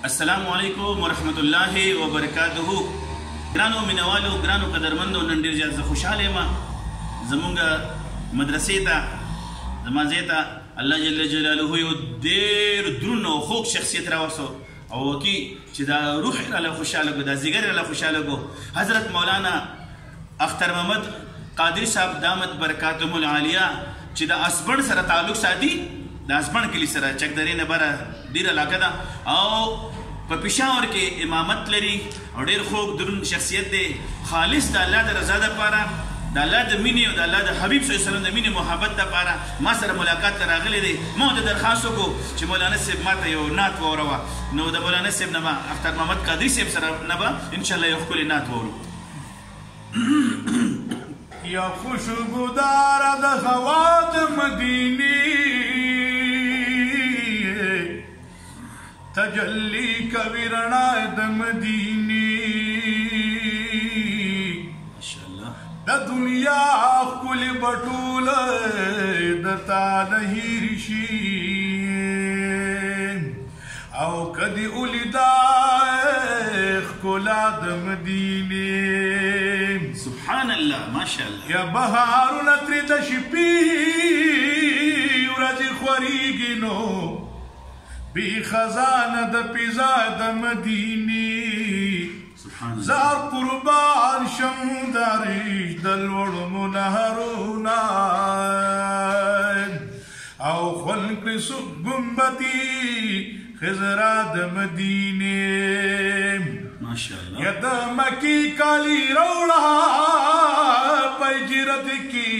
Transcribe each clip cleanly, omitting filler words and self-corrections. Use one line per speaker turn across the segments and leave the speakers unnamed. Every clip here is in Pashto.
السلام علیکم ورحمت الله وبرکاته. ګرانو مینوالو، ګرانو قدرمندو، نن ډېر زیات زه خوشحاله یم. زمونږ مدرسې ته زما ځای ته الله جل جلاله یو ډېر دروند او خوږ شخصیت راوستو او وکي چې دا روح یې راله خوشحاله کړو، دا ځیګر یې راله خوشحاله کړو. حضرت مولانا اختر محمد قادری صاحب دامت برکاتهم العالیه چې د اسبن سره تعلق ساتي، د اسبن کلي سره چکدرې نه بره ډېره علاقه ده او په پېښور کې امامت لري او ډېر خوږ دروند شخصیت دی. خالص د الله د رضا دپاره، د الله د مینې او د الله د حبیب صلی الله علیه وسلم د مینې محبت دپاره ما سره ملاقات ته راغلی دی. ما ورته درخواست وکړو چې مولانا صاحب ما ته یو نعت واوروه. نو د مولانا صاحب نه به اختر محمد قادري صاحب سره نه به انشاءالله یو ښکلی نعت واورو.
یا خوشبودار د هوا د مدینې تجلی کوي رڼا د مدینې د دنیا ښکلې بټوله د تا نه هېر شي او کدی ولیدا ښکلا د مدینې
سبحان الله ماشاء الله.
یا بهارونه ترې د شپې ورځې خورېږي نو بی خزانه د پیزا د مدینې زار قربان شم د عریش د لوړو منهرونه او خوند کړي څوک ګمبتي خزرا د مدینې
ماشاءالله.
یا د مکی کالی روړه په هجرت کې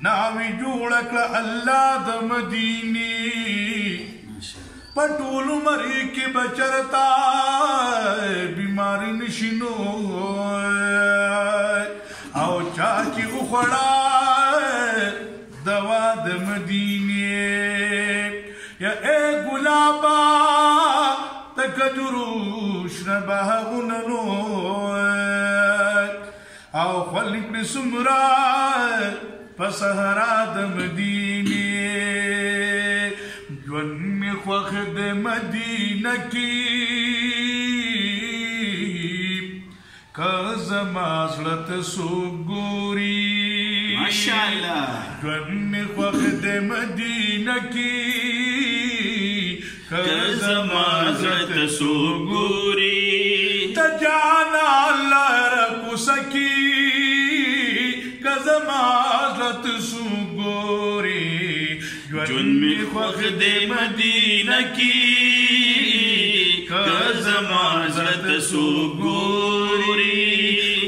ناوې جوړه کړه الله د مدینې پټول مری کې بچرتا بیماری نشینو او چا چې وخړا دوا د مدینې یا اے ګلابا تکجروش نباغونو او خلق نسمرا پسهرا د مدینې جون خوخ د مدینه کی کزما زړه سو ګوري
ماشاءالله.
جون خوخ د مدینه کی
کزما زړه سو ګوري
تجانا الله رکو سکی کزما زړه سو ګوري
جون می خوخ د مدینه کی کزما زړه سو ګوري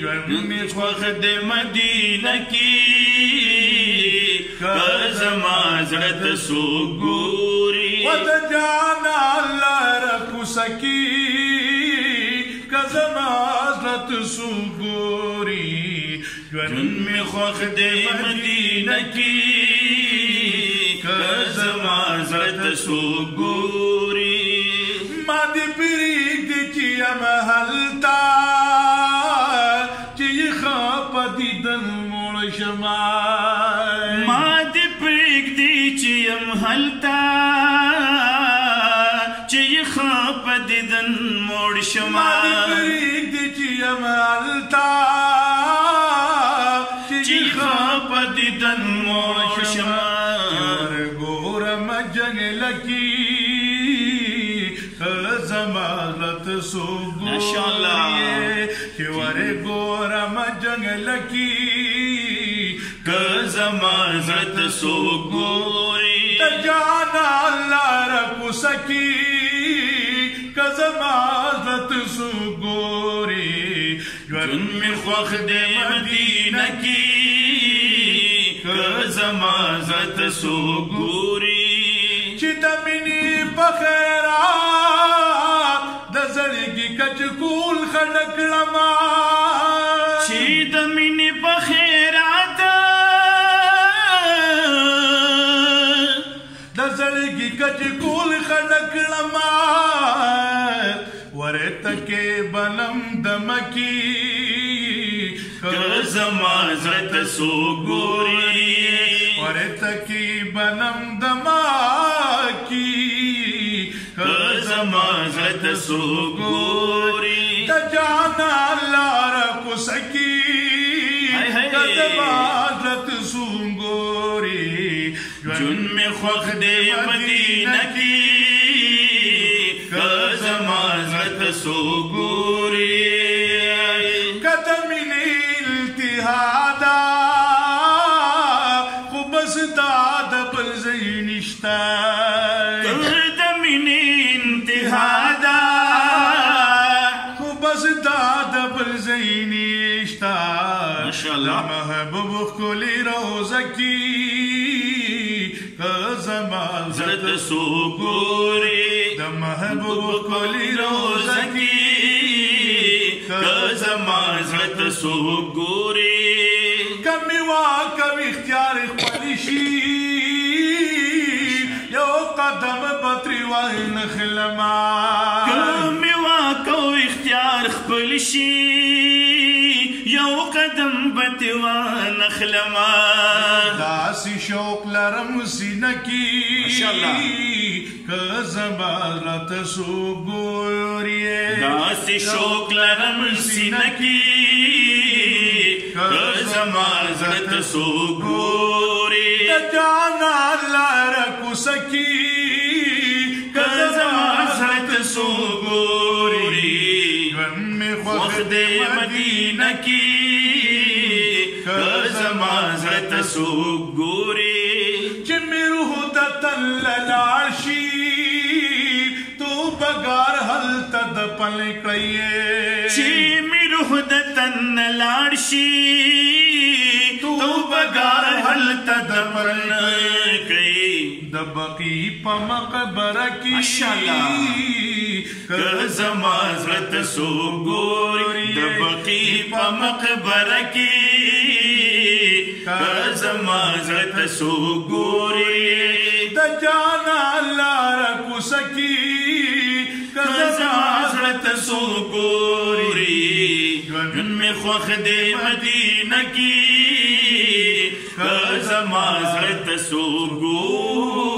جون می خوخ د مدینه کی کزما زړه سو ګوري
وتجانا الله رکو سکی کزما زړه سو ګوري
جون می خوخ د مدینه کی کزما زړه سو ګوري
ما دې پرېږدې چې یم هلته چې یې ښه په دیدن موړ شمه
ما دې پرېږدې چې یم هلته چې یې ښه په دیدن موړ شمه
ما دې پرېږدې چې یم هلته چې یې ښه په دیدن موړ شمه زمانت سو گوری کہ ورے گورم جنگل کی
زمانت سو گوری
تجانا اللہ رکو سکی زمانت سو گوری
جن میں خوخ دے مدینہ کی زمانت سو گوری
چیتا منی پخیرات د زړګي کچکول خډکړما
چې د مینې په خیرات
د زړګي کچکول خډکړما ورته کې بنم دمکی
زما زړه سو ګوري
ورته کې بنم دمکی که زما زړه ته څوک ګوري د جانا لار کوسکی که زما زړه ته څوک ګوري ژوند مې خوښ دی مدینه کې که زما زړه ته څوک ګوري که د مینې التها ده خو بس دا د بل ځای نشته محبوب ښکلې روضه کې که زما زړه ته څوک ګوري د محبوب ښکلې روضه کې که زما زړه ته څوک ګوري که مې واکوي اختیار خپل شي یو قدم به ترې وانخلما که مې واکوي اختیار خپل شي یو قدم بته وانخلما داسې شوق لرم سینه کې که زما زړه ته څوک ګوري داسې شوق لرم سینه کې که زما زړه ته څوک ګوري د جانا لار کوڅه کې که زما زړه ته څوک ګوري ژوند مې خوښ دی مدینه کې که زما زړه ته څوک ګوري چې مې روح د تل لاړ شي توبهګار هلته د پل کړی چې مې روح د تن لاړ شي توبهګار هلته د پل کړی د بقي په مقبره کې که زما زړه ته څوک ګوري د بقي په مقبره کې که زما زړه ته څوک ګوري د جانا لار کوڅه کې که زما زړه ته څوک ګوري ژوند مې خوښ دی مدینه کې که زما زړه ته څوک ګوري